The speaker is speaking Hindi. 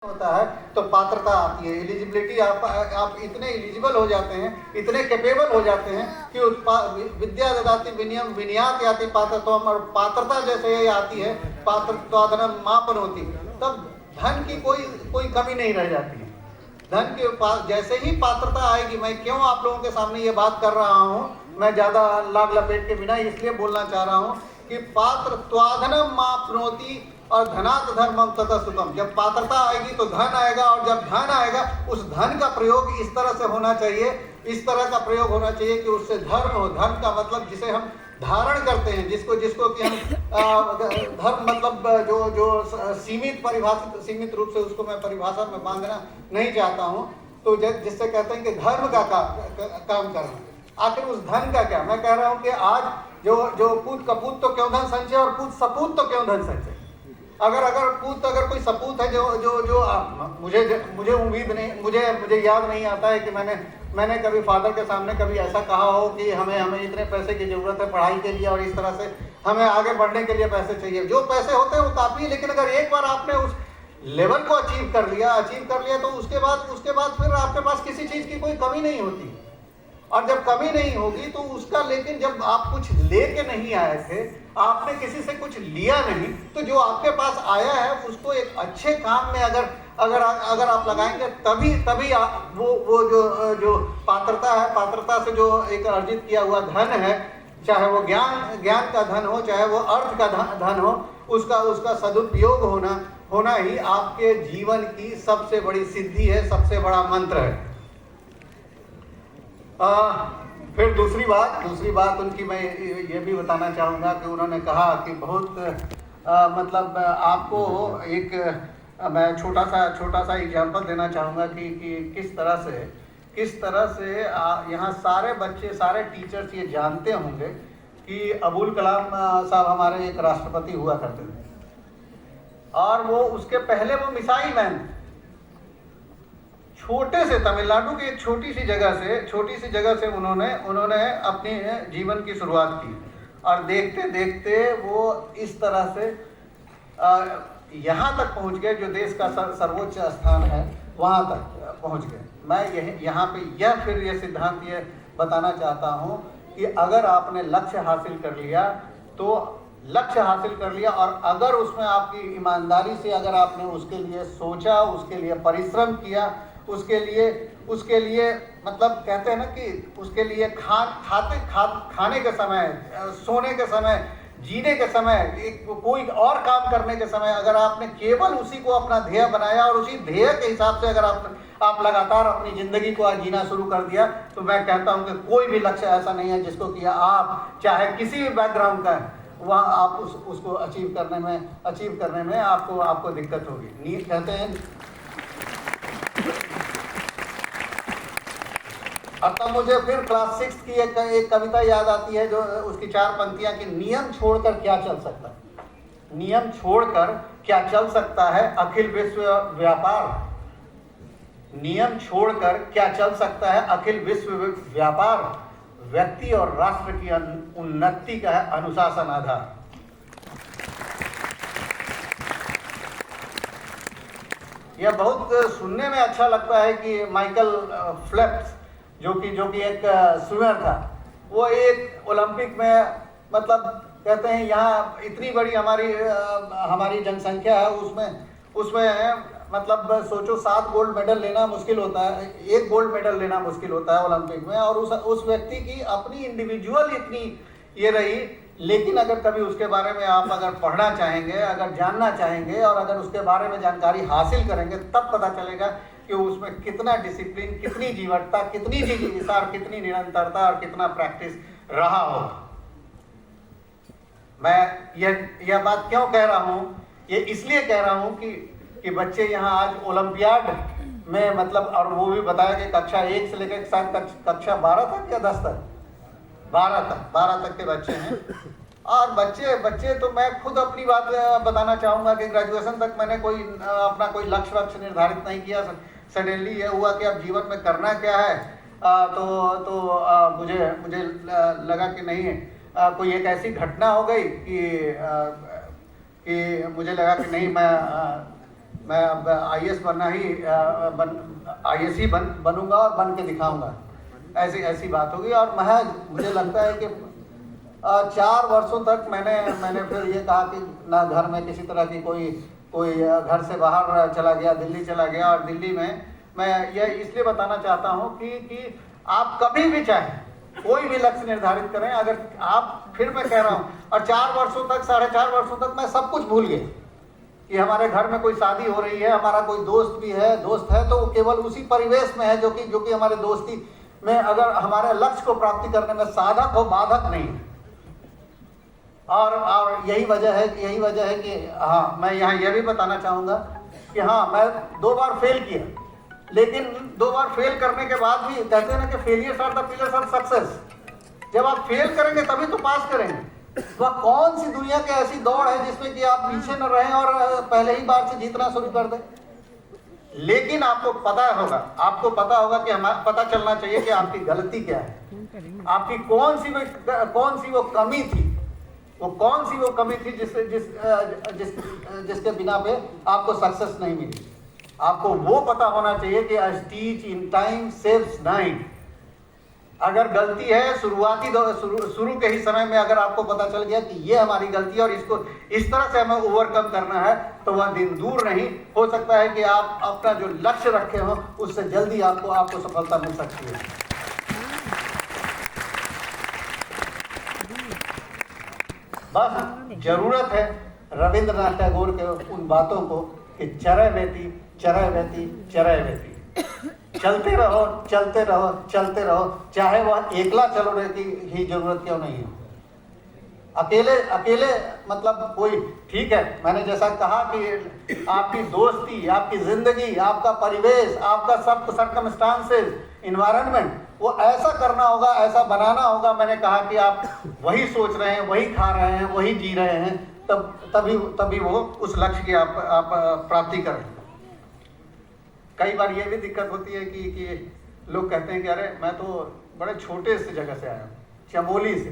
होता है तो पात्रता आती है, एलिजिबिलिटी। आप इतने एलिजिबल हो जाते हैं, इतने कैपेबल हो जाते हैं कि विद्या ददाति विनयम विनयात याति पात्रत्वम, और पात्रता जैसे ये आती है, पात्रत्वाधनम मापन होती, तब धन की कोई कमी नहीं रह जाती है। धन के पास जैसे ही पात्रता आएगी, मैं क्यों आप लोगों के सामने ये बात कर रहा हूँ, मैं ज़्यादा लाग लपेट के बिना इसलिए बोलना चाह रहा हूँ कि पात्रत्वाधनम मापनोति और धनात् धर्मम तथा सुखम। जब पात्रता आएगी तो धन आएगा, और जब धन आएगा उस धन का प्रयोग इस तरह से होना चाहिए, इस तरह का प्रयोग होना चाहिए कि उससे धर्म हो। धर्म का मतलब जिसे हम धारण करते हैं, जिसको कि हम धर्म मतलब जो सीमित रूप से उसको मैं परिभाषा में बांधना नहीं चाहता हूँ। तो जिससे कहते हैं कि धर्म का काम करना। आखिर उस धन का क्या? मैं कह रहा हूँ कि आज जो पूत कपूत तो क्यों धन संचय, और पूत सपूत तो क्यों धन संचय। अगर कोई सपूत है जो मुझे उम्मीद नहीं, मुझे याद नहीं आता है कि मैंने कभी फादर के सामने कभी ऐसा कहा हो कि हमें इतने पैसे की जरूरत है पढ़ाई के लिए, और इस तरह से हमें आगे बढ़ने के लिए पैसे चाहिए। जो पैसे होते हैं वो काफ़ी है, लेकिन अगर एक बार आपने उस लेवल को अचीव कर लिया तो उसके बाद फिर आपके पास किसी चीज़ की कोई कमी नहीं होती। और जब कमी नहीं होगी तो उसका, लेकिन जब आप कुछ लेके नहीं आए थे, आपने किसी से कुछ लिया नहीं, तो जो आपके पास आया है उसको एक अच्छे काम में अगर आप लगाएंगे, तभी वो जो पात्रता है, पात्रता से जो एक अर्जित किया हुआ धन है, चाहे वो ज्ञान का धन हो, चाहे वो अर्थ का धन हो, उसका सदुपयोग होना ही आपके जीवन की सबसे बड़ी सिद्धि है, सबसे बड़ा मंत्र है। फिर दूसरी बात उनकी मैं ये भी बताना चाहूँगा कि उन्होंने कहा कि बहुत मतलब आपको एक मैं छोटा सा एग्जांपल देना चाहूँगा कि किस तरह से यहाँ सारे बच्चे, सारे टीचर्स ये जानते होंगे कि अबुल कलाम साहब हमारे एक राष्ट्रपति हुआ करते थे, और वो उसके पहले वो मिसाइल मैन, छोटे से तमिलनाडु की एक छोटी सी जगह से उन्होंने अपनी जीवन की शुरुआत की, और देखते देखते वो इस तरह से यहाँ तक पहुँच गए जो देश का सर्वोच्च स्थान है, वहाँ तक पहुँच गए। मैं यहाँ पे यह सिद्धांत ये बताना चाहता हूँ कि अगर आपने लक्ष्य हासिल कर लिया तो लक्ष्य हासिल कर लिया, और अगर उसमें आपकी ईमानदारी से अगर आपने उसके लिए सोचा, उसके लिए परिश्रम किया, उसके लिए मतलब कहते हैं ना कि उसके लिए खाने के समय, सोने के समय, जीने के समय, कोई और काम करने के समय, अगर आपने केवल उसी को अपना ध्येय बनाया और उसी ध्येय के हिसाब से अगर आप लगातार अपनी ज़िंदगी को आज जीना शुरू कर दिया, तो मैं कहता हूं कि कोई भी लक्ष्य ऐसा नहीं है जिसको कि आप चाहे किसी भी बैकग्राउंड का है, वहाँ आप उसको अचीव करने में आपको दिक्कत होगी। कहते हैं अब तब मुझे फिर क्लास 6 की एक कविता याद आती है, जो उसकी 4 पंक्तियां कि नियम छोड़कर क्या चल सकता है, नियम छोड़कर क्या चल सकता है अखिल विश्व व्यापार, नियम छोड़कर क्या चल सकता है अखिल विश्व व्यापार, व्यक्ति और राष्ट्र की उन्नति का है अनुशासन आधार। यह बहुत सुनने में अच्छा लगता है कि माइकल फेल्प्स जो कि एक स्विमर था, वो एक ओलंपिक में, मतलब कहते हैं यहाँ इतनी बड़ी हमारी जनसंख्या है, उसमें मतलब सोचो 7 गोल्ड मेडल लेना मुश्किल होता है, 1 गोल्ड मेडल लेना मुश्किल होता है ओलंपिक में, और उस व्यक्ति की अपनी इंडिविजुअल इतनी ये रही। लेकिन अगर कभी उसके बारे में आप अगर पढ़ना चाहेंगे, अगर जानना चाहेंगे, और अगर उसके बारे में जानकारी हासिल करेंगे, तब पता चलेगा कि उसमें कितना डिसिप्लिन, कितनी जीवटता, कितनी जिज्ञासा, कितनी निरंतरता और कितना प्रैक्टिस रहा होगा। मैं यह बात क्यों कह रहा हूँ? ये इसलिए कह रहा हूँ कि बच्चे यहाँ आज ओलंपियाड में, मतलब, और वो भी बताया कि कक्षा 1 से लेकर शायद कक्षा 12 तक या 10 तक, 12 तक के बच्चे हैं। और बच्चे तो मैं खुद अपनी बात बताना चाहूँगा कि ग्रेजुएशन तक मैंने अपना कोई लक्ष्य निर्धारित नहीं किया। सडनली ये हुआ कि अब जीवन में करना क्या है, तो मुझे लगा कि नहीं, कोई एक ऐसी घटना हो गई कि मुझे लगा कि नहीं, मैं अब IAS बनना ही IAS ही बनूंगा और बन के दिखाऊंगा, ऐसी बात होगी। और मुझे लगता है कि 4 वर्षों तक मैंने फिर ये कहा कि ना घर में किसी तरह की कोई घर से बाहर चला गया, दिल्ली चला गया। और दिल्ली में मैं ये इसलिए बताना चाहता हूँ कि आप कभी भी चाहें कोई भी लक्ष्य निर्धारित करें, अगर आप, फिर मैं कह रहा हूँ, और 4 वर्षों तक 4.5 वर्षों तक मैं सब कुछ भूल गया कि हमारे घर में कोई शादी हो रही है, हमारा कोई दोस्त है, तो वो केवल उसी परिवेश में है जो कि हमारे दोस्ती में अगर हमारे लक्ष्य को प्राप्ति करने में साधक हो, बाधक नहीं है। और यही वजह है कि हाँ, मैं यहाँ यह भी बताना चाहूँगा कि हाँ, मैं 2 बार फेल किया, लेकिन 2 बार फेल करने के बाद भी कहते हैं ना कि failures are the pillars of success. जब आप फेल करेंगे तभी तो पास करेंगे। वह कौन सी दुनिया की ऐसी दौड़ है जिसमें कि आप पीछे न रहें और पहले ही बार से जीतना शुरू कर दें। लेकिन आपको पता होगा कि हमें पता चलना चाहिए कि आपकी गलती क्या है, आपकी कौन सी वो कमी थी, जिसके बिना पे आपको सक्सेस नहीं मिली। आपको वो पता होना चाहिए कि a stitch in time saves 9। अगर गलती है शुरू के ही समय में अगर आपको पता चल गया कि ये हमारी गलती है और इसको इस तरह से हमें ओवरकम करना है, तो वह दिन दूर नहीं। हो सकता है कि आप अपना जो लक्ष्य रखे हो उससे जल्दी आपको सफलता मिल सकती है। बस जरूरत है रविंद्रनाथ टैगोर के उन बातों को कि चरय वेती चलते रहो, चाहे वह एकला चलने की ही जरूरत क्यों नहीं हो। अकेले मतलब कोई, ठीक है, मैंने जैसा कहा कि आपकी दोस्ती, आपकी जिंदगी, आपका परिवेश, आपका सब सर्कमस्टांसेस, इन्वायरमेंट, वो ऐसा करना होगा, ऐसा बनाना होगा। मैंने कहा कि आप वही सोच रहे हैं, वही खा रहे हैं, वही जी रहे हैं, तभी वो उस लक्ष्य की आप प्राप्ति करें। कई बार ये भी दिक्कत होती है कि लोग कहते हैं कि अरे मैं तो बड़े छोटे से जगह से आया हूँ, चमोली से,